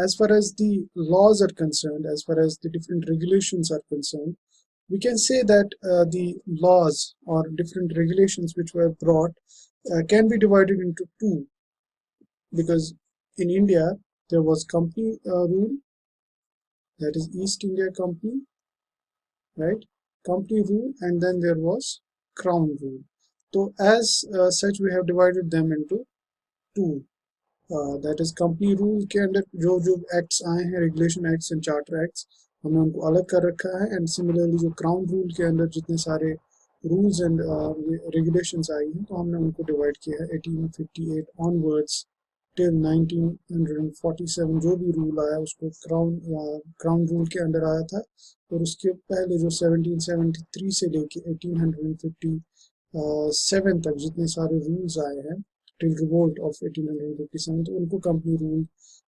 as far as the laws are concerned, as far as the different regulations are concerned, we can say that the laws or different regulations which were brought can be divided into two, because in India there was company rule, that is East India Company, right? Company rule, and then there was Crown rule. So as such we have divided them into two. That is company rule के अंदर जो जो acts आए हैं, regulation acts and charter acts, हमने उनको अलग कर रखा है। एंड सिमिलरली जो क्राउन रूल के अंदर जितने सारे रूल्स एंड रेगुलेशंस आई हैं, तो हमने उनको डिवाइड किया है 1858 ऑनवर्ड्स टिल 1947। जो भी रूल आया उसको क्राउन रूल के अंदर आया था, और उसके पहले जो 1773 से लेके 1857 तक जितने सारे रूल्स आए हैं टिल रिवोल्ट ऑफ 1857, तो उनको कंपनी रूल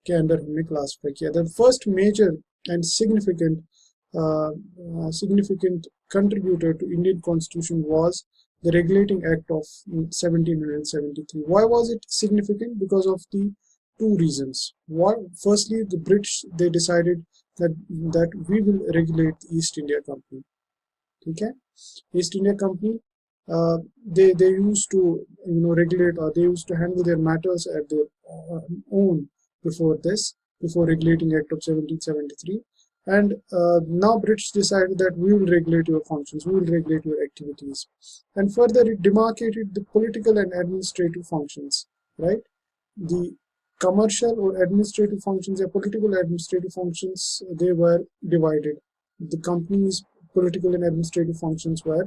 के अंदर हमने क्लासिफाई किया। The first major and significant contributor to Indian Constitution was the Regulating Act of 1773. Why was it significant? Because of the two reasons. Firstly, the British, they decided that we will regulate the East India Company. Okay, East India Company, they used to regulate, or they used to handle their matters at their own before regulating Act of 1773. And now British decided that we will regulate your functions, we will regulate your activities, and further it demarcated the political and administrative functions, right? The commercial or administrative functions, or political administrative functions, they were divided. The company's political and administrative functions were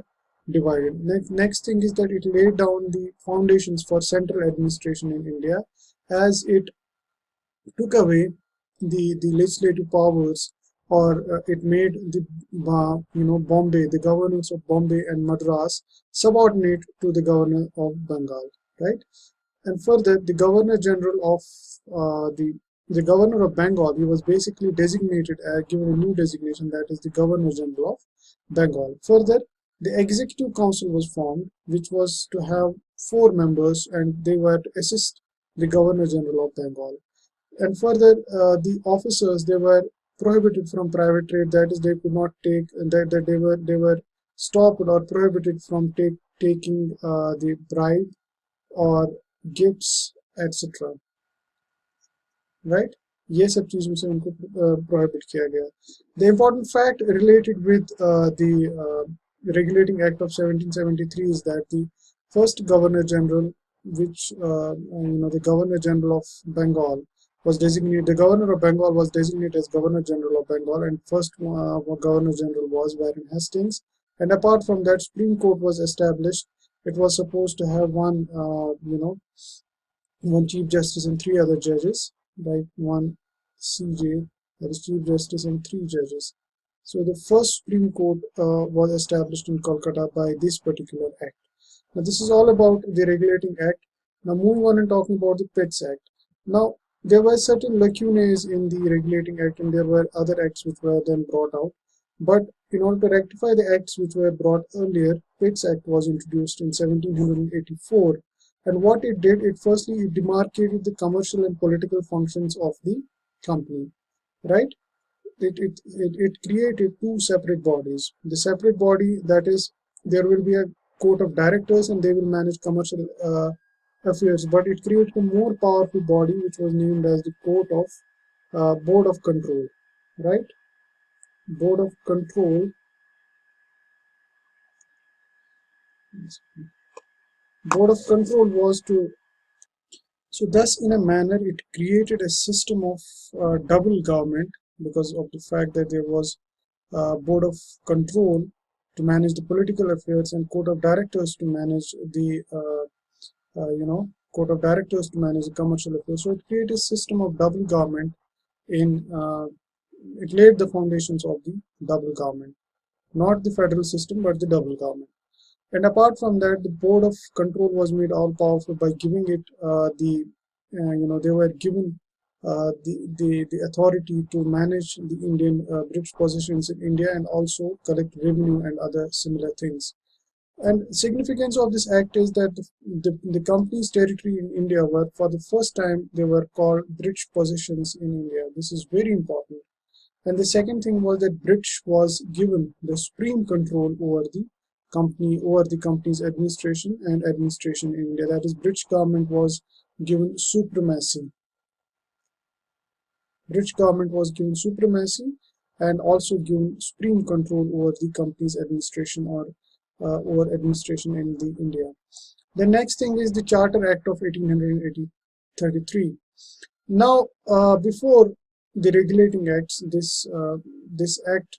divided. Next thing is that it laid down the foundations for central administration in India, as it took away the legislative powers, or it made the Bombay, the governors of Bombay and Madras, subordinate to the governor of Bengal, right? And further, the governor general of the governor of Bengal, he was basically designated, given a new designation, that is the governor general of Bengal. Further, the executive council was formed, which was to have 4 members, and they were to assist the governor general of Bengal. And further, the officers, they were prohibited from private trade, that is they could not take, that they were stopped or prohibited from taking the bribe or gifts, etc. right? ये सब चीजों से उनको prohibit किया गया। The important fact related with the Regulating Act of 1773 is that the first Governor General, which the Governor General of Bengal was designated, the Governor of Bengal was designated as Governor General of Bengal, and first Governor General was Warren Hastings. And apart from that, Supreme Court was established. It was supposed to have one Chief Justice and 3 other judges, right? One CJ, that is Chief Justice, and 3 judges. So the first Supreme Court was established in Kolkata by this particular act. Now this is all about the Regulating Act. Now moving on and talking about the Pitts Act. Now there were certain lacunae in the Regulating Act, and there were other acts which were then brought out. But in order to rectify the acts which were brought earlier, Pitts Act was introduced in 1784. And what it did, it firstly it demarcated the commercial and political functions of the company, right? It created 2 separate bodies. The separate body, that is, there will be a court of directors, and they will manage commercial affairs. But it created a more powerful body, which was named as the Board of Control, right? Board of Control. Board of Control was to, so thus in a manner it created a system of double government, because of the fact that there was Board of Control to manage the political affairs and Court of Directors to manage the Court of Directors to manage the commercial affairs. So it created a system of double government. It laid the foundations of the double government, not the federal system but the double government. And apart from that, the Board of Control was made all powerful by giving it they were given the authority to manage the British possessions in India, and also collect revenue and other similar things. And significance of this act is that the company's territory in India were, for the first time, they were called British possessions in India. This is very important. And the second thing was that British was given the supreme control over the company's administration and administration in India. That is, British government was given supremacy. British government was given supremacy and also given supreme control over the company's administration or over administration in the India. The next thing is the Charter Act of 1833. Now, before the regulating acts, this act,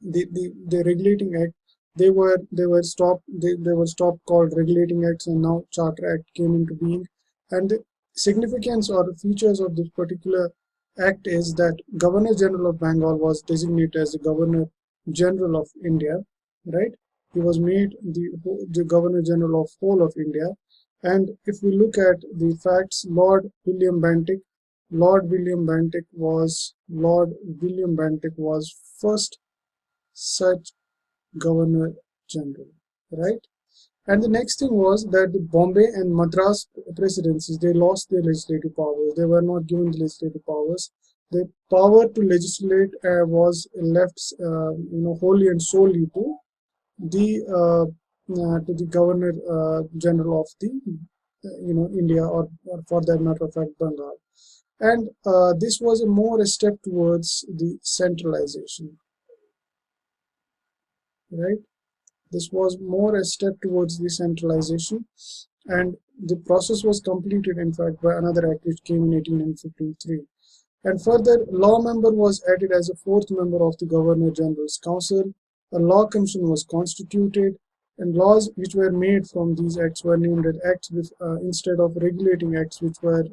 the regulating act, they were stopped called regulating acts, and now Charter Act came into being. And the significance or the features of this particular act is that Governor General of Bengal was designated as the Governor General of India, right? He was made the Governor General of whole of India. And if we look at the facts, Lord William Bentinck was first such Governor General, right? And the next thing was that the Bombay and Madras presidencies, they lost their legislative powers. They were not given the legislative powers. The power to legislate was left, wholly and solely to the Governor General of the, India, or for that matter of fact, Bengal. And this was a more a step towards the centralization, right? This was more a step towards the centralization, and the process was completed, in fact, by another act which came in 1853. And further, law member was added as a fourth member of the Governor General's Council. A law commission was constituted, and laws which were made from these acts were named as acts instead of regulating acts, which were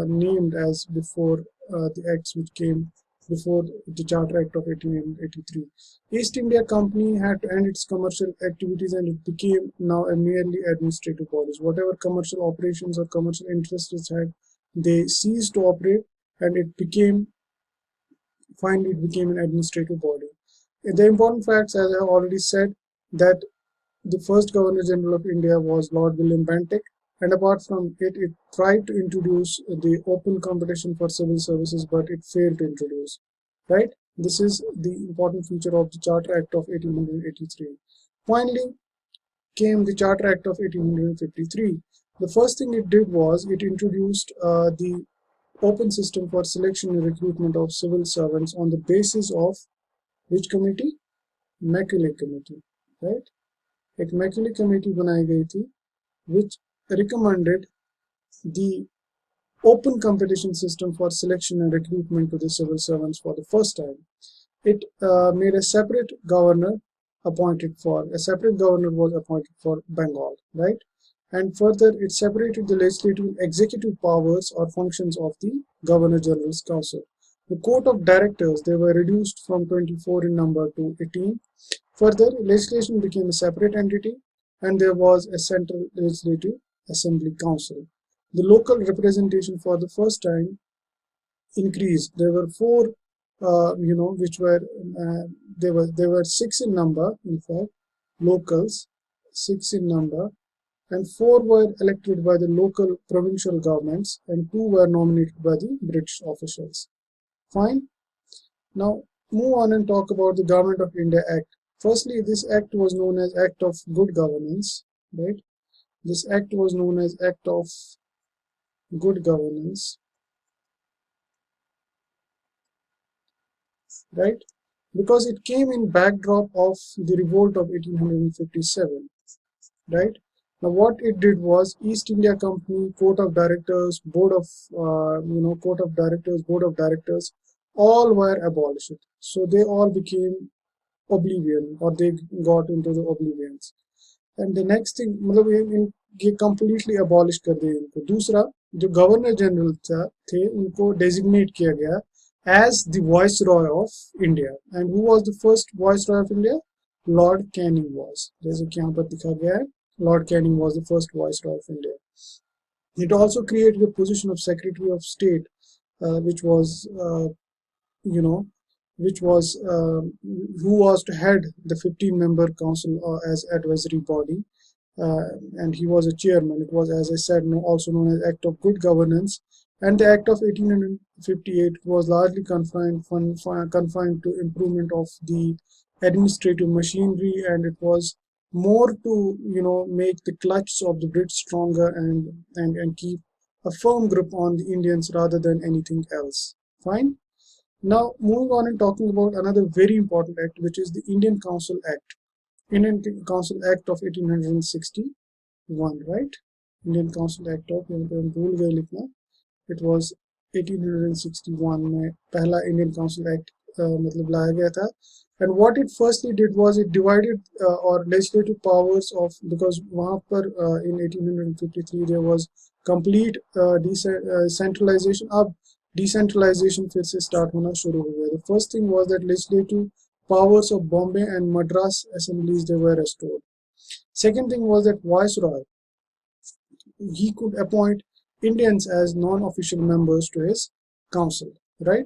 named as before the acts which came before the Charter Act of 1883. East India Company had to end its commercial activities, and it became now a merely administrative body. Whatever commercial operations or commercial interests it had, they ceased to operate, and finally it became an administrative body. The important facts, as I have already said, that the first Governor General of India was Lord William Bentinck, and apart from it, it tried to introduce the open competition for civil services, but it failed to introduce, right? This is the important feature of the Charter Act of 1883. Finally came the Charter Act of 1853. The first thing it did was it introduced the open system for selection and recruitment of civil servants on the basis of which committee? Macaulay Committee, right? एक McClay committee बनाई गई थी which recommended the open competition system for selection and recruitment to the civil servants for the first time. It made a separate governor was appointed for Bengal, right? And further, it separated the legislative and executive powers or functions of the Governor General's Council. The Court of Directors, they were reduced from 24 in number to 18. Further, legislation became a separate entity, and there was a central legislative assembly council. The local representation for the first time increased. There were four, which were there were six in number. In fact, locals, six in number, and four were elected by the local provincial governments, and two were nominated by the British officials. Fine. Now move on and talk about the Government of India Act. Firstly, this act was known as Act of Good Governance, right? This act was known as Act of Good Governance, right? Because it came in backdrop of the revolt of 1857, right? Now what it did was East India Company, Court of Directors, Board of Directors, all were abolished. So they all became oblivion, or they got into the oblivions. And the next thing, मतलब ये completely abolish कर दिए इनको. दूसरा, जो governor general थे उनको designate किया गया as the Viceroy of India. And who was the first Viceroy of India? Lord Canning was. जैसे कि यहाँ पर दिखा गया है, Lord Canning was the first Viceroy of India. It also created the position of Secretary of State, which was, which was who was to head the 15-member council as advisory body, uh, and he was a chairman. It was, as I said, also known as Act of Good Governance, and the Act of 1858 was largely confined to improvement of the administrative machinery, and it was more to make the clutches of the Brits stronger and keep a firm grip on the Indians rather than anything else. Fine. Now, moving on and talking about another very important act, which is the Indian Council Act. Indian Council Act of 1861, right? Indian Council Act of भूल गए लिखना. It was 1861 में पहला Indian Council Act मतलब लाया गया था. And what it firstly did was it divided or legislative powers of, because वहाँ पर in 1853 there was complete centralization. अब decentralization फिर से start होना शुरू हो गया. The first thing was that legislative powers of Bombay and Madras assemblies, they were restored. Second thing was that Viceroy, he could appoint Indians as non-official members to his council, right?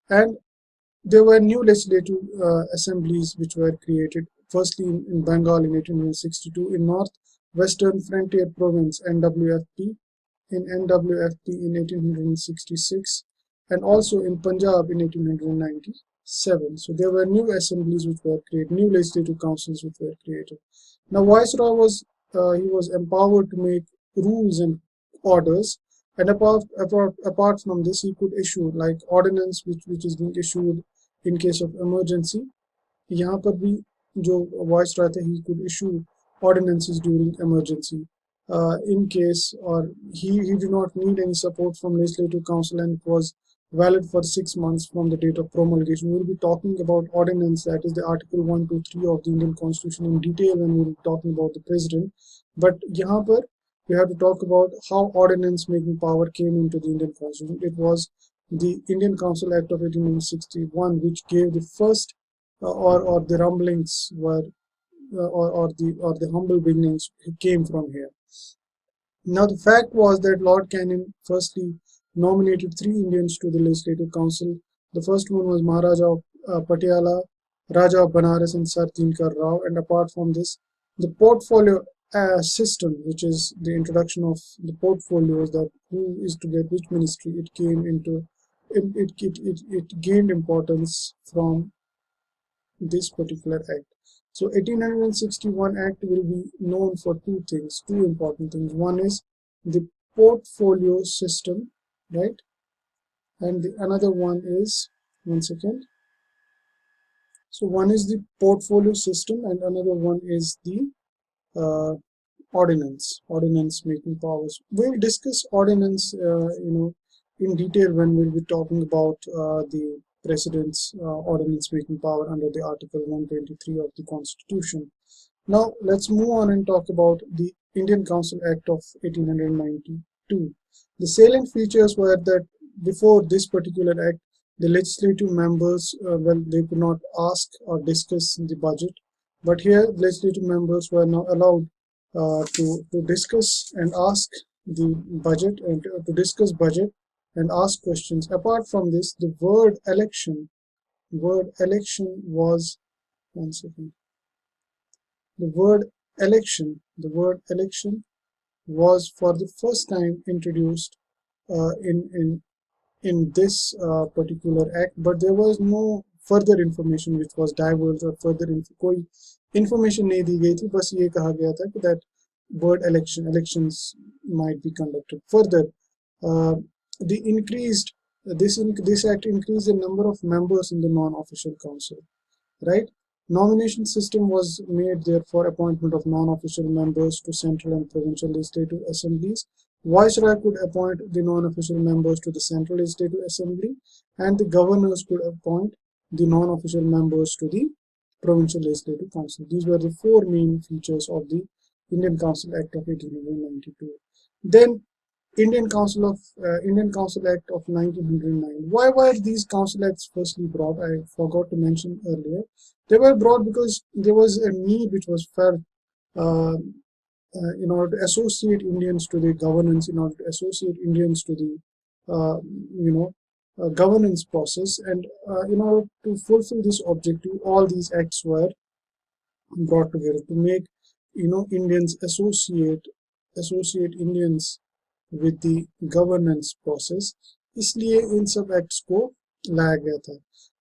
And there were new legislative assemblies which were created. Firstly, in Bengal in 1862, in North-Western Frontier Province (NWFP), in NWFP in 1866, and also in Punjab in 1897. So there were new assemblies which were created, new legislative councils which were created. Now Viceroy was he was empowered to make rules and orders, and apart from this, he could issue like ordinance which is being issued in case of emergency. यहाँ पर भी जो Viceroy थे, he could issue ordinances during emergency. In case, or he did not need any support from legislative council, and it was valid for 6 months from the date of promulgation. We will be talking about ordinance, that is the Article 1, 2, 3 of the Indian Constitution in detail when we will be talking about the president. But यहाँ पर we have to talk about how ordinance making power came into the Indian Constitution. It was the Indian Council Act of 1861 which gave the first or the rumblings were or the humble beginnings came from here. Now, the fact was that Lord Canning firstly nominated 3 Indians to the Legislative Council. The first one was Maharaja of Patiala, Raja of Banaras, and Sir Dinkar Rao. And apart from this, the portfolio system, which is the introduction of the portfolios, that who is to get which ministry, it came into it gained importance from this particular act. So 1861 Act will be known for 2 things, 2 important things. One is the portfolio system, right? And the another one is, one second. So one is the portfolio system and another one is the ordinance making powers. We'll discuss ordinance, in detail when we'll be talking about the President's ordinance making power under the Article 123 of the Constitution. Now let's move on and talk about the Indian Council Act of 1892. The salient features were that before this particular act, the legislative members, they could not ask or discuss the budget, but here legislative members were now allowed to discuss and ask the budget and to discuss budget and ask questions. Apart from this, the word election was, one second, the word election was for the first time introduced in this particular act, but there was no further information which was diverged or further कोई information नहीं दी गई थी. बस ये कहा गया था कि that word elections might be conducted. Further, this act increased the number of members in the non-official council, right? Nomination system was made there for appointment of non-official members to central and provincial legislative assemblies. Viceroy could appoint the non-official members to the Central Legislative Assembly, and the governors could appoint the non-official members to the Provincial Legislative Council. These were the 4 main features of the Indian Council Act of 1892. Then Indian Council Act of 1909. Why were these council acts firstly brought? I forgot to mention earlier. They were brought because there was a need which was felt in order to associate Indians to the governance, in order to associate Indians to the governance process, and in order to fulfill this objective, all these acts were brought together to make Indians associate Indians with the governance process. इसलिए इन सब acts को लाया गया था.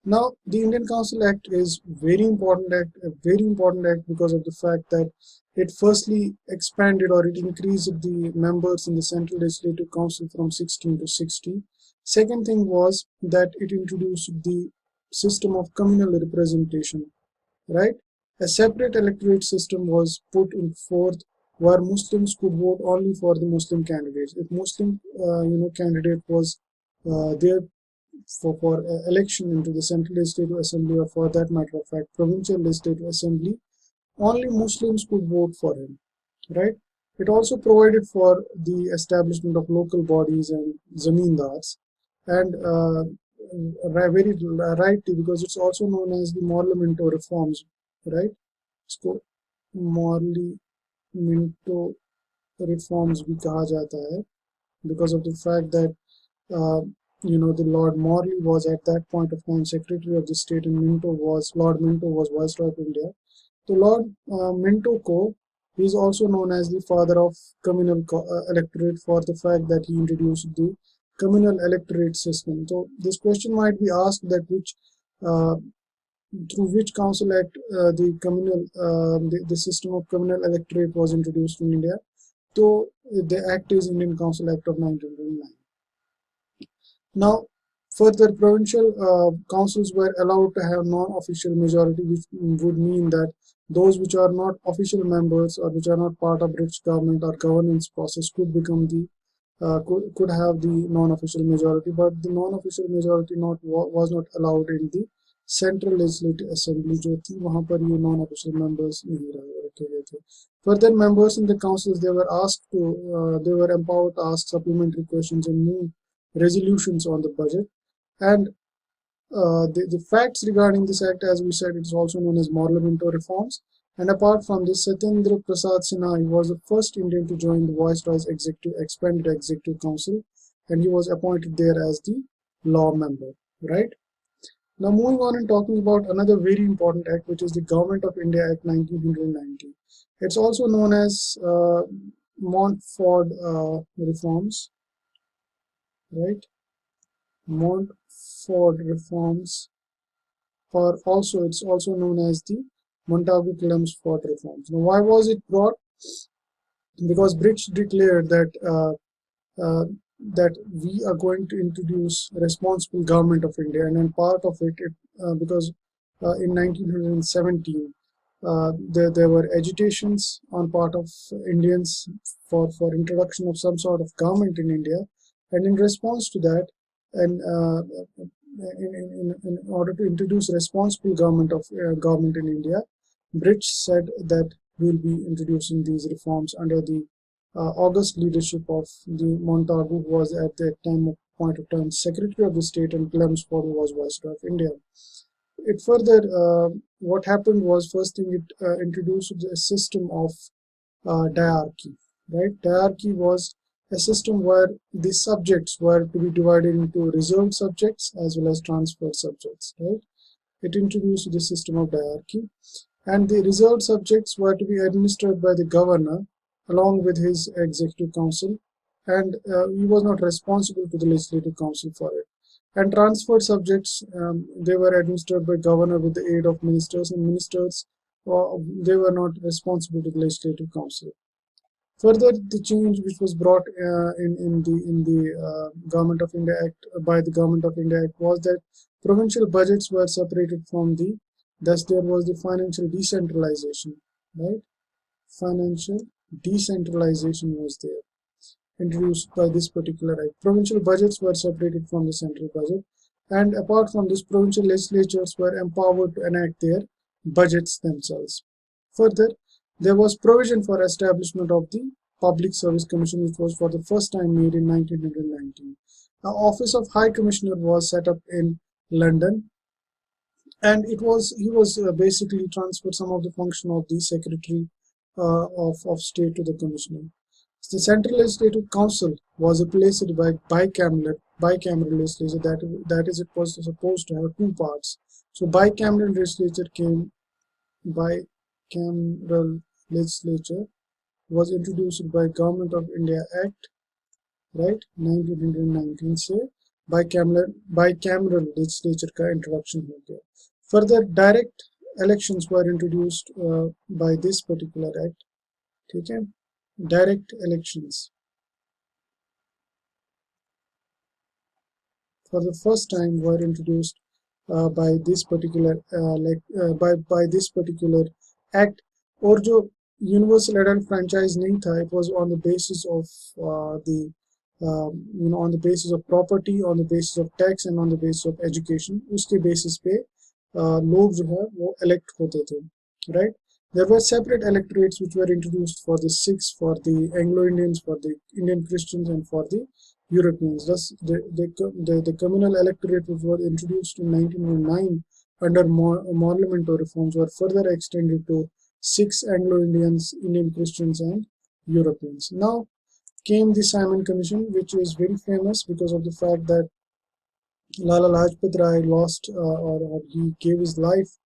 Now the Indian Council Act is very important act because of the fact that it firstly expanded, or it increased the members in the Central Legislative Council from 16 to 60. Second thing was that it introduced the system of communal representation, right? A separate electorate system was put in forth where Muslims could vote only for the Muslim candidates. If Muslim candidate was there for election into the Central Legislative Assembly, or for that matter of fact Provincial Legislative Assembly, only Muslims could vote for him, right? It also provided for the establishment of local bodies and zamindars, and very rightly, because it's also known as the Morlamento reforms, right? So Morlamento reforms भी कहा जाता है because of the fact that the Lord Morley was at that point of time Secretary of the State, and Lord Minto was Viceroy of India. So Lord Minto Ko is also known as the father of communal electorate, for the fact that he introduced the communal electorate system. So this question might be asked, that through which council act the system of communal electorate was introduced in India. So the act is Indian Council Act of 1909. Now, further, provincial councils were allowed to have non-official majority, which would mean that those which are not official members, or which are not part of British government or governance process, could become the could have the non-official majority. But the non-official majority was not allowed in the Central Legislative Assembly, जो थी वहाँ पर ये non-official members नहीं रखे गए थे. Further, members in the councils, they were empowered to ask supplementary questions and move resolutions on the budget. And the facts regarding this act, as we said, it is also known as Morlamento reforms. And apart from this, Satyendra Prasad Sinha was the first Indian to join the Viceroy's expanded executive council, and he was appointed there as the law member, right? Now moving on and talking about another very important act, which is the Government of India Act 1990. It's also known as Montfort reforms, right? Montfort reforms, or it's also known as the Montagu-Chelmsford reforms. Now, why was it brought? Because British declared that that we are going to introduce responsible government of India, and then part of it, because in 1917 there were agitations on part of Indians for introduction of some sort of government in India, and in response to that, and in order to introduce responsible government in India, British said that we'll be introducing these reforms under the august leadership of the Montagu, who was at that point of time Secretary of the State, and Chelmsford was Viceroy of India. It further, what happened was, first thing, it introduced a system of diarchy, right? Diarchy was a system where the subjects were to be divided into reserved subjects as well as transferred subjects, right? It introduced the system of diarchy, and the reserved subjects were to be administered by the governor along with his executive council, and he was not responsible to the legislative council for it. And transferred subjects, they were administered by governor with the aid of ministers, and ministers, they were not responsible to the legislative council. Further, the change which was brought in the Government of India Act by the Government of India Act was that provincial budgets were separated from the, thus there was the financial decentralization, right? Financial decentralization was there, introduced by this particular act. Provincial budgets were separated from the central budget, and apart from this, provincial legislatures were empowered to enact their budgets themselves. Further, there was provision for establishment of the Public Service Commission, which was for the first time made in 1919. The Office of High Commissioner was set up in London, and he was basically transferred some of the function of the Secretary of State to the Commissioner. The Central Legislative Council was replaced by bicameral bicameral legislature. That is, it was supposed to have two parts. So bicameral legislature came. Bicameral legislature was introduced by Government of India Act, right, 1919 से bicameral legislature का introduction हो गया. Further, direct elections were introduced by this particular act. ठीक है, direct elections for the first time were introduced by this particular by this particular act. और जो universal adult franchise नहीं था, it was on the basis of the on the basis of property, on the basis of tax and on the basis of education. उसके basis पे लोग जो है वो elect होते थे, right? There were separate electorates which were introduced for the Sikhs, for the Anglo-Indians, for the Indian Christians, and for the Europeans. Thus, the communal electorate which were introduced in 1909 under Parliamentary reforms were further extended to Sikhs, Anglo-Indians, Indian Christians, and Europeans. Now came the Simon Commission, which is very famous because of the fact that Lala Lajpat Rai lost or he gave his life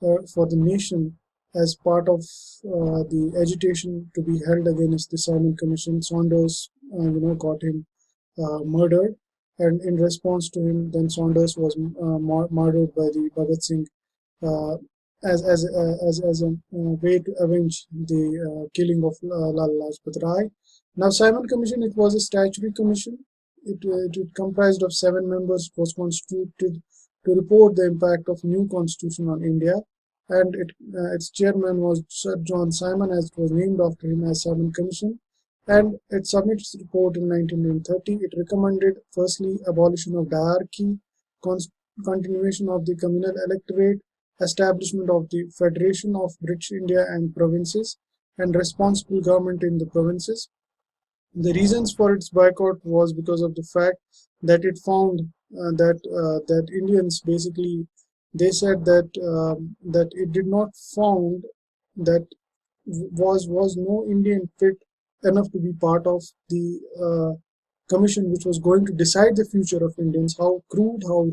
for the nation as part of the agitation to be held against the Simon Commission. Saunders, got him murdered, and in response to him, then Saunders was murdered by the Bhagat Singh as a way to avenge the killing of Lala Lajpat Rai. Now, Simon Commission, it was a statutory commission. It comprised of 7 members. It was constituted to report the impact of new constitution on India, and its chairman was Sir John Simon, as it was named after him as Simon Commission, and it submitted its report in 1930. It recommended, firstly, abolition of diarchy, continuation of the communal electorate, establishment of the Federation of British India and provinces, and responsible government in the provinces. The reasons for its boycott was because of the fact that it found that Indians, basically, they said that that it did not found that was no Indian fit enough to be part of the commission which was going to decide the future of Indians. How crude, how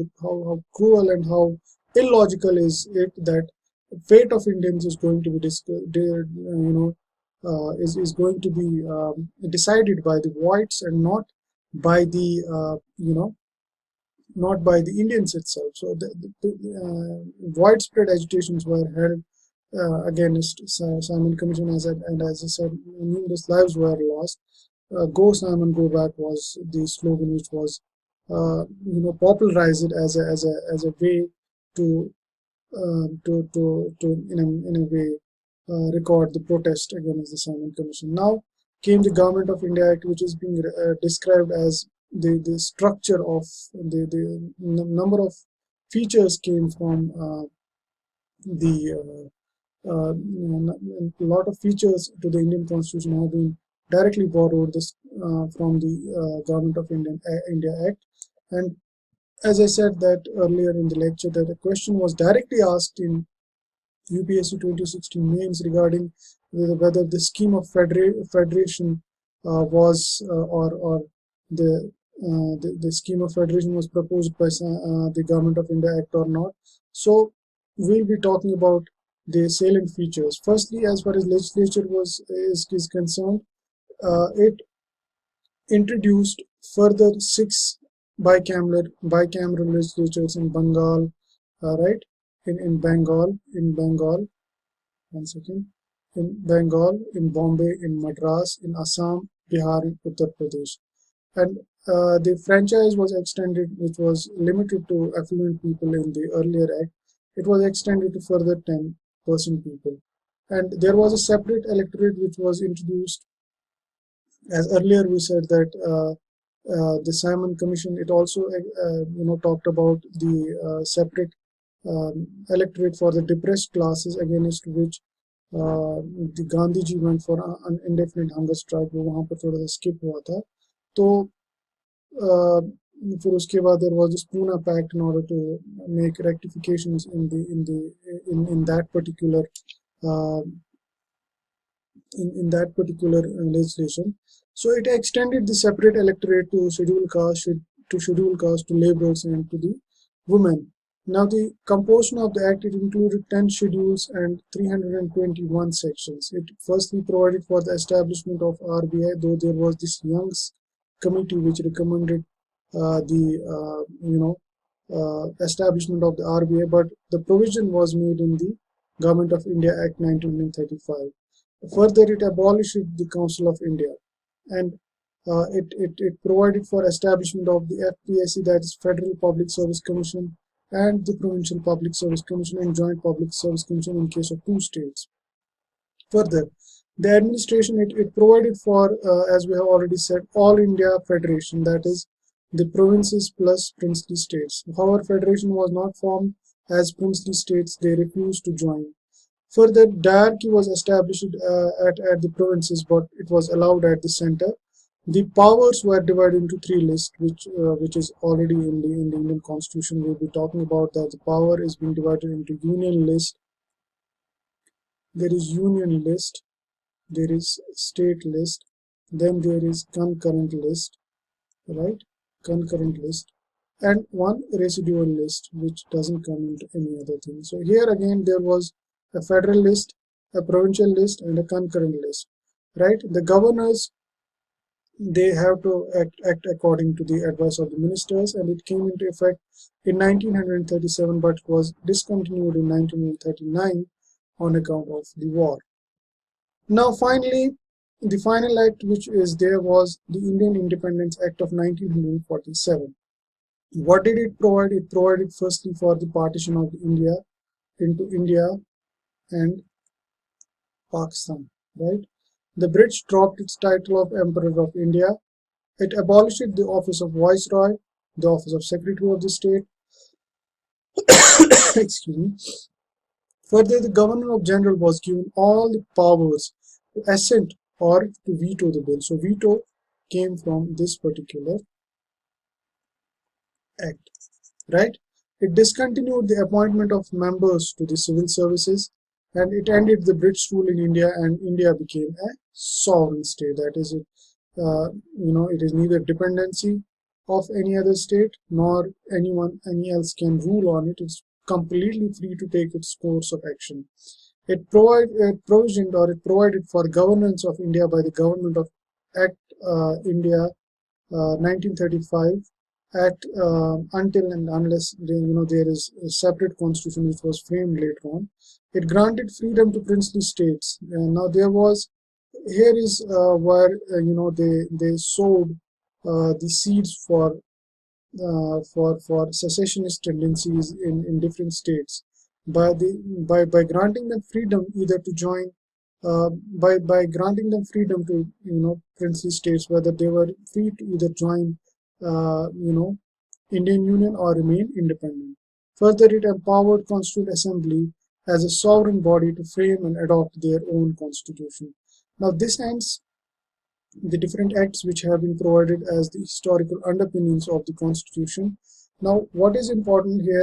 cruel, and how illogical is it that fate of Indians is going to be is going to be decided by the whites and not by the not by the Indians itself. So the widespread agitations were held against Simon Commission, and as I said, numerous lives were lost. Go Simon, go back was the slogan which was popularized as a way to in a way record the protest against the Simon Commission. Now came the Government of India Act, which is being described as the structure of the number of features came from a lot of features to the Indian Constitution have been directly borrowed from the Government of India Act. And as I said that earlier in the lecture, that a question was directly asked in UPSC 2016 mains regarding whether the scheme of federation was or the scheme of federation was proposed by the Government of India Act or not. So we'll be talking about the salient features. Firstly, as far as legislature is concerned, it introduced further 6 bicameral legislatures in Bengal, right? In Bengal, one second, in Bengal, in Bombay, in Madras, in Assam, Bihar, and Uttar Pradesh. And the franchise was extended, which was limited to affluent people in the earlier act. It was extended to further 10% people. And there was a separate electorate which was introduced. As earlier we said that the Simon Commission, it also talked about the separate electorate for the depressed classes, against which the Gandhi ji went for an indefinite hunger strike. वो वहाँ पर थोड़ा सा skip हुआ था. तो फिर उसके बाद there was this Pune Pact in order to make rectifications in that particular in that particular legislation. So it extended the separate electorate to scheduled caste, to scheduled castes, to laborers, and to the women. Now, the composition of the Act, it included 10 schedules and 321 sections. It firstly provided for the establishment of RBI, though there was this Young's committee which recommended establishment of the RBI, but the provision was made in the Government of India Act 1935. Further, it abolished the Council of India, and it provided for establishment of the FPSC, that is Federal Public Service Commission, and the Provincial Public Service Commission and Joint Public Service Commission in case of two states. Further, the administration, it provided for, as we have already said, All India Federation, that is the provinces plus princely states. However, federation was not formed as princely states, they refused to join. Further, diarchy was established at the provinces, but it was allowed at the center. The powers were divided into three lists, which is already in the Indian Constitution. We'll be talking about that. The power is being divided into union list. There is union list. There is state list. Then there is concurrent list, right? Concurrent list, and one residual list, which doesn't come into any other thing. So here again there was a federal list, a provincial list, and a concurrent list, right? The governors, they have to act according to the advice of the ministers, and it came into effect in 1937, but was discontinued in 1939 on account of the war. Now finally, the final act which is there was the Indian Independence Act of 1947. What did it provide? It provided firstly for the partition of India into India and Pakistan, right? The British dropped its title of Emperor of India. It abolished the office of Viceroy, the office of Secretary of the State. Excuse me. Further, the Governor of General was given all the powers to assent or to veto the bill. So veto came from this particular act, right? It discontinued the appointment of members to the civil services, and it ended the British rule in India, and India became a sovereign state. That is, it is neither dependency of any other state nor any else can rule on it. It's completely free to take its course of action. It provided for governance of India by the Government of Act India 1935 Act until and unless there is a separate constitution which was framed later on. It granted freedom to princely states. Now here is where they sowed the seeds for secessionist tendencies in different states by granting them freedom either to join by granting them freedom to princely states, whether they were free to either join Indian Union or remain independent. Further, it empowered Constituent Assembly as a sovereign body to frame and adopt their own constitution. Now this ends the different acts which have been provided as the historical underpinnings of the Constitution. Now what is important here